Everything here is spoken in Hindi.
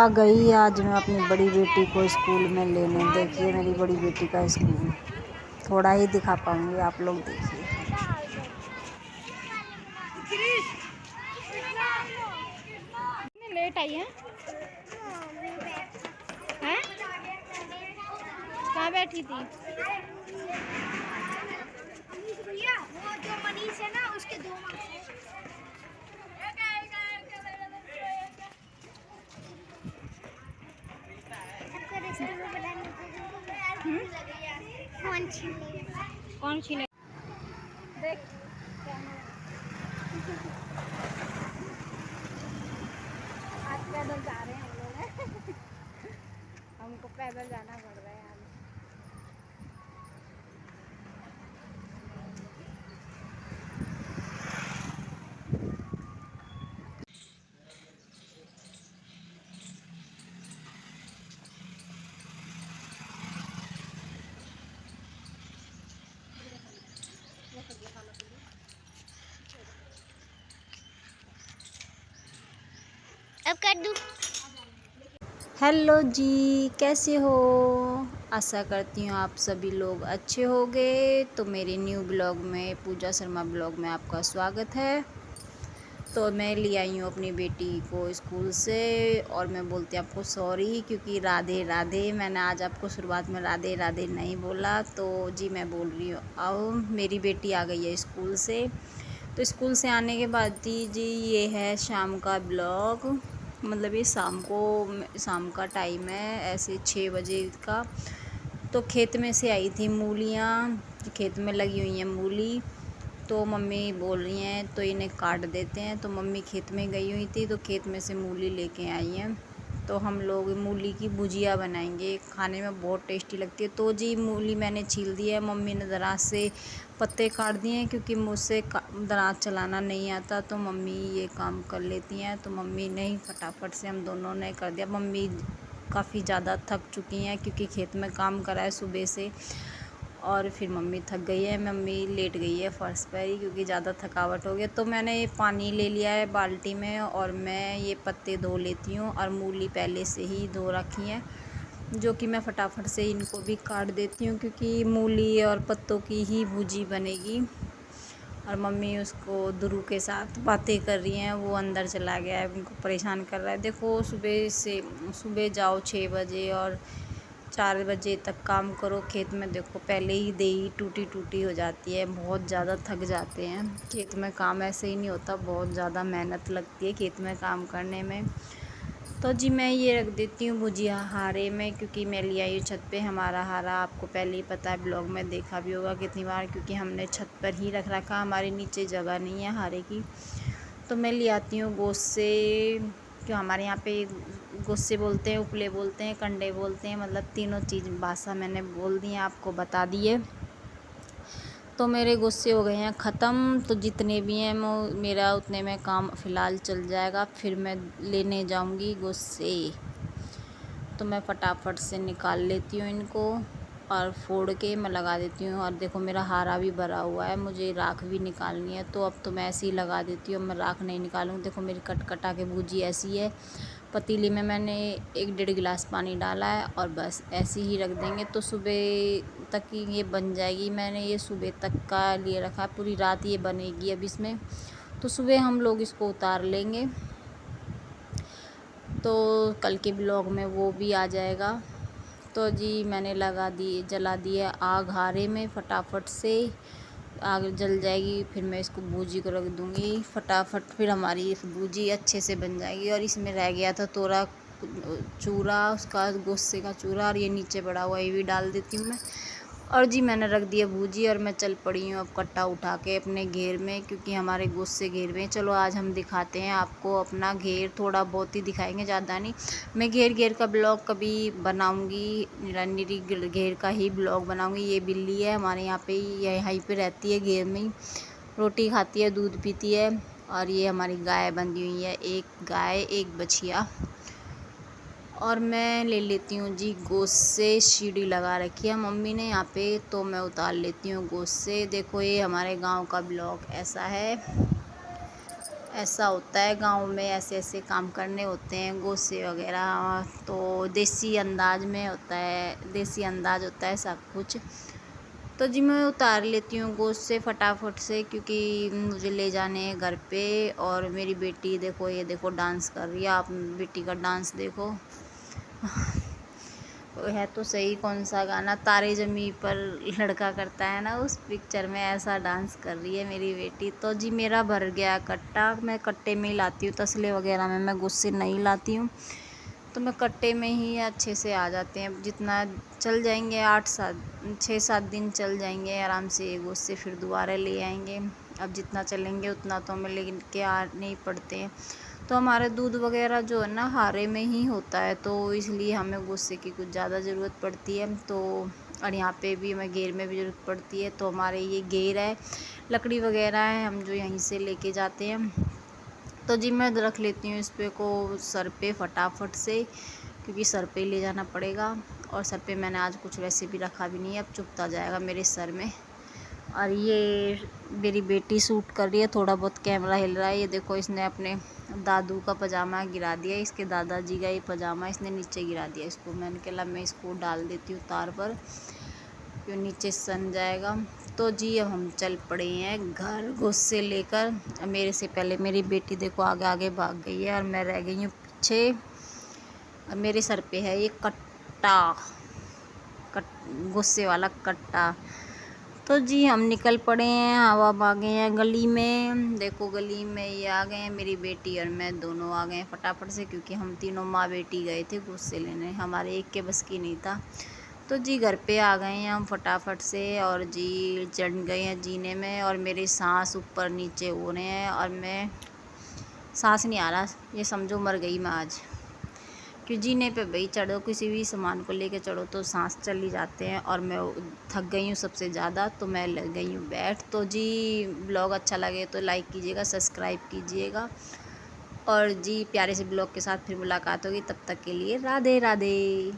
आ गई। आज मैं अपनी बड़ी बेटी को स्कूल में लेने। देखिए मेरी बड़ी बेटी का स्कूल, थोड़ा ही दिखा पाऊंगी, आप लोग देखिए। लेट आई है? हैं? कहाँ बैठी थी? वो जो मनीष है ना, उसके दो कौन छीने? देख आज पैदल जा रहे हैं हम लोग। हमको पैदल जाना पड़ रहा है आज। अब कर दूं। हेलो जी, कैसे हो? आशा करती हूँ आप सभी लोग अच्छे होंगे। तो मेरे न्यू ब्लॉग में, पूजा शर्मा ब्लॉग में आपका स्वागत है। तो मैं ले आई हूँ अपनी बेटी को स्कूल से, और मैं बोलती हूँ आपको सॉरी, क्योंकि राधे राधे मैंने आज आपको शुरुआत में राधे राधे नहीं बोला। तो जी मैं बोल रही हूँ। अब मेरी बेटी आ गई है स्कूल से। तो स्कूल से आने के बाद जी ये है शाम का ब्लॉग। मतलब ये शाम का टाइम है, ऐसे 6 बजे का। तो खेत में से आई थी मूलियाँ, खेत में लगी हुई हैं मूली। तो मम्मी बोल रही हैं तो इन्हें काट देते हैं। तो मम्मी खेत में गई हुई थी, तो खेत में से मूली लेके आई हैं। तो हम लोग मूली की भुजिया बनाएंगे, खाने में बहुत टेस्टी लगती है। तो जी मूली मैंने छील दी है, मम्मी ने दराज से पत्ते काट दिए हैं, क्योंकि मुझसे दराज चलाना नहीं आता, तो मम्मी ये काम कर लेती हैं। तो मम्मी ने ही फटाफट से हम दोनों ने कर दिया। मम्मी काफ़ी ज़्यादा थक चुकी हैं, क्योंकि खेत में काम करा है सुबह से, और फिर मम्मी थक गई है। मम्मी लेट गई है फर्श पर ही, क्योंकि ज़्यादा थकावट हो गई। तो मैंने ये पानी ले लिया है बाल्टी में, और मैं ये पत्ते धो लेती हूँ, और मूली पहले से ही धो रखी है, जो कि मैं फटाफट से इनको भी काट देती हूँ, क्योंकि मूली और पत्तों की ही भुजी बनेगी। और मम्मी उसको दुरू के साथ बातें कर रही हैं, वो अंदर चला गया है, उनको परेशान कर रहा है। देखो सुबह जाओ 6 बजे और 4 बजे तक काम करो खेत में। देखो पहले ही देही टूटी टूटी हो जाती है, बहुत ज़्यादा थक जाते हैं। खेत में काम ऐसे ही नहीं होता, बहुत ज़्यादा मेहनत लगती है खेत में काम करने में। तो जी मैं ये रख देती हूँ भुजिया हारे में, क्योंकि मैं ले आई हूँ छत पे हमारा हारा। आपको पहले ही पता है, ब्लॉग में देखा भी होगा कितनी बार, क्योंकि हमने छत पर ही रख रखा, हमारे नीचे जगह नहीं है हारे की। तो मैं ले आती हूँ गोस्से, जो हमारे यहाँ पे गुस्से बोलते हैं, उपले बोलते हैं, कंडे बोलते हैं, मतलब तीनों चीज़ भाषा मैंने बोल दी है, आपको बता दिए। तो मेरे गुस्से हो गए हैं ख़त्म। तो जितने भी हैं मेरा उतने में काम फ़िलहाल चल जाएगा, फिर मैं लेने जाऊंगी गुस्से। तो मैं फटाफट से निकाल लेती हूँ इनको, और फोड़ के मैं लगा देती हूँ। और देखो मेरा हारा भी भरा हुआ है, मुझे राख भी निकालनी है, तो अब तो मैं ऐसे ही लगा देती हूँ, मैं राख नहीं निकालूँगी। देखो मेरी कटकटा के भुजी ऐसी है। पतीली में मैंने 1-1.5 गिलास पानी डाला है, और बस ऐसे ही रख देंगे, तो सुबह तक ही ये बन जाएगी। मैंने ये सुबह तक का लिए रखा है, पूरी रात ये बनेगी अब इसमें, तो सुबह हम लोग इसको उतार लेंगे। तो कल के ब्लॉग में वो भी आ जाएगा। तो जी मैंने जला दिया आग हारे में, फटाफट से आग जल जाएगी, फिर मैं इसको भूजी को रख दूँगी फटाफट। फिर हमारी इस भूजी अच्छे से बन जाएगी। और इसमें रह गया था थोड़ा चूरा, उसका गुस्से का चूरा, और ये नीचे पड़ा हुआ ये भी डाल देती हूँ मैं। और जी मैंने रख दिया भूजी, और मैं चल पड़ी हूँ अब कट्टा उठा के अपने घेर में, क्योंकि हमारे गुस्से घेर में। चलो आज हम दिखाते हैं आपको अपना घेर, थोड़ा बहुत ही दिखाएंगे, ज़्यादा नहीं। मैं घेर का ब्लॉग कभी बनाऊंगी, निरी घेर का ही ब्लॉग बनाऊंगी। ये बिल्ली है हमारे यहाँ पे, यहीं पे रहती है घेर में ही, रोटी खाती है, दूध पीती है। और ये हमारी गाय बंधी हुई है, एक गाय एक बछिया। और मैं ले लेती हूँ जी गोश्त से, सीढ़ी लगा रखी है मम्मी ने यहाँ पे, तो मैं उतार लेती हूँ गोश्त से। देखो ये हमारे गांव का ब्लॉग ऐसा है, ऐसा होता है गांव में, ऐसे ऐसे काम करने होते हैं, गोसे वगैरह। तो देसी अंदाज में होता है, देसी अंदाज होता है सब कुछ। तो जी मैं उतार लेती हूँ गोश्त से फटाफट से, क्योंकि मुझे ले जाने हैं घर पे। और मेरी बेटी देखो, ये देखो डांस कर रही है, आप बेटी का डांस देखो। है तो सही, कौन सा गाना, तारे ज़मीं पर लड़का करता है ना, उस पिक्चर में ऐसा डांस कर रही है मेरी बेटी। तो जी मेरा भर गया कट्टा, मैं कट्टे में ही लाती हूँ, तसले वगैरह में मैं गुस्से नहीं लाती हूँ। तो मैं कट्टे में ही अच्छे से आ जाते हैं, जितना चल जाएंगे 6-7 दिन चल जाएंगे आराम से, ये गुस्से फिर दोबारा ले आएंगे। अब जितना चलेंगे उतना तो हमें लेकिन के आने ही पड़ते हैं। तो हमारे दूध वगैरह जो है ना हारे में ही होता है, तो इसलिए हमें गुस्से की कुछ ज़्यादा ज़रूरत पड़ती है। तो और यहाँ पे भी हमें घेर में भी ज़रूरत पड़ती है। तो हमारे ये घेर है, लकड़ी वगैरह है, हम जो यहीं से लेके जाते हैं। तो जी मैं रख लेती हूँ इस पे को सर पे फटाफट से, क्योंकि सर पे ले जाना पड़ेगा। और सर पे मैंने आज कुछ वैसे भी रखा भी नहीं है, अब चुभता जाएगा मेरे सर में। और ये मेरी बेटी सूट कर रही है, थोड़ा बहुत कैमरा हिल रहा है। ये देखो, इसने अपने दादू का पजामा गिरा दिया, इसके दादाजी का ये पजामा इसने नीचे गिरा दिया इसको। मैंने कहा मैं इसको डाल देती हूँ तार पर, क्यों नीचे सन जाएगा। तो जी अब हम चल पड़े हैं घर गुस्से लेकर। मेरे से पहले मेरी बेटी देखो आगे आगे भाग गई है, और मैं रह गई हूँ पीछे। और मेरे सर पे है ये कट्टा, गुस्से वाला कट्टा। तो जी हम निकल पड़े हैं, हवा भागे हैं गली में। देखो गली में ये आ गए हैं, मेरी बेटी और मैं दोनों आ गए हैं फटाफट से, क्योंकि हम तीनों माँ बेटी गए थे गुस्से लेने, हमारे एक के बस की नहीं था। तो जी घर पे आ गए हैं हम फटाफट से, और जी चढ़ गए हैं जीने में। और मेरे सांस ऊपर नीचे हो रहे हैं, और मैं सांस नहीं आ रहा, ये समझो मर गई मैं आज। क्यों जीने पे भाई चढ़ो, किसी भी सामान को लेके चढ़ो तो सांस चली जाते हैं, और मैं थक गई हूँ सबसे ज़्यादा, तो मैं लग गई हूँ बैठ। तो जी ब्लॉग अच्छा लगे तो लाइक कीजिएगा, सब्सक्राइब कीजिएगा। और जी प्यारे से ब्लॉग के साथ फिर मुलाकात होगी, तब तक के लिए राधे राधे।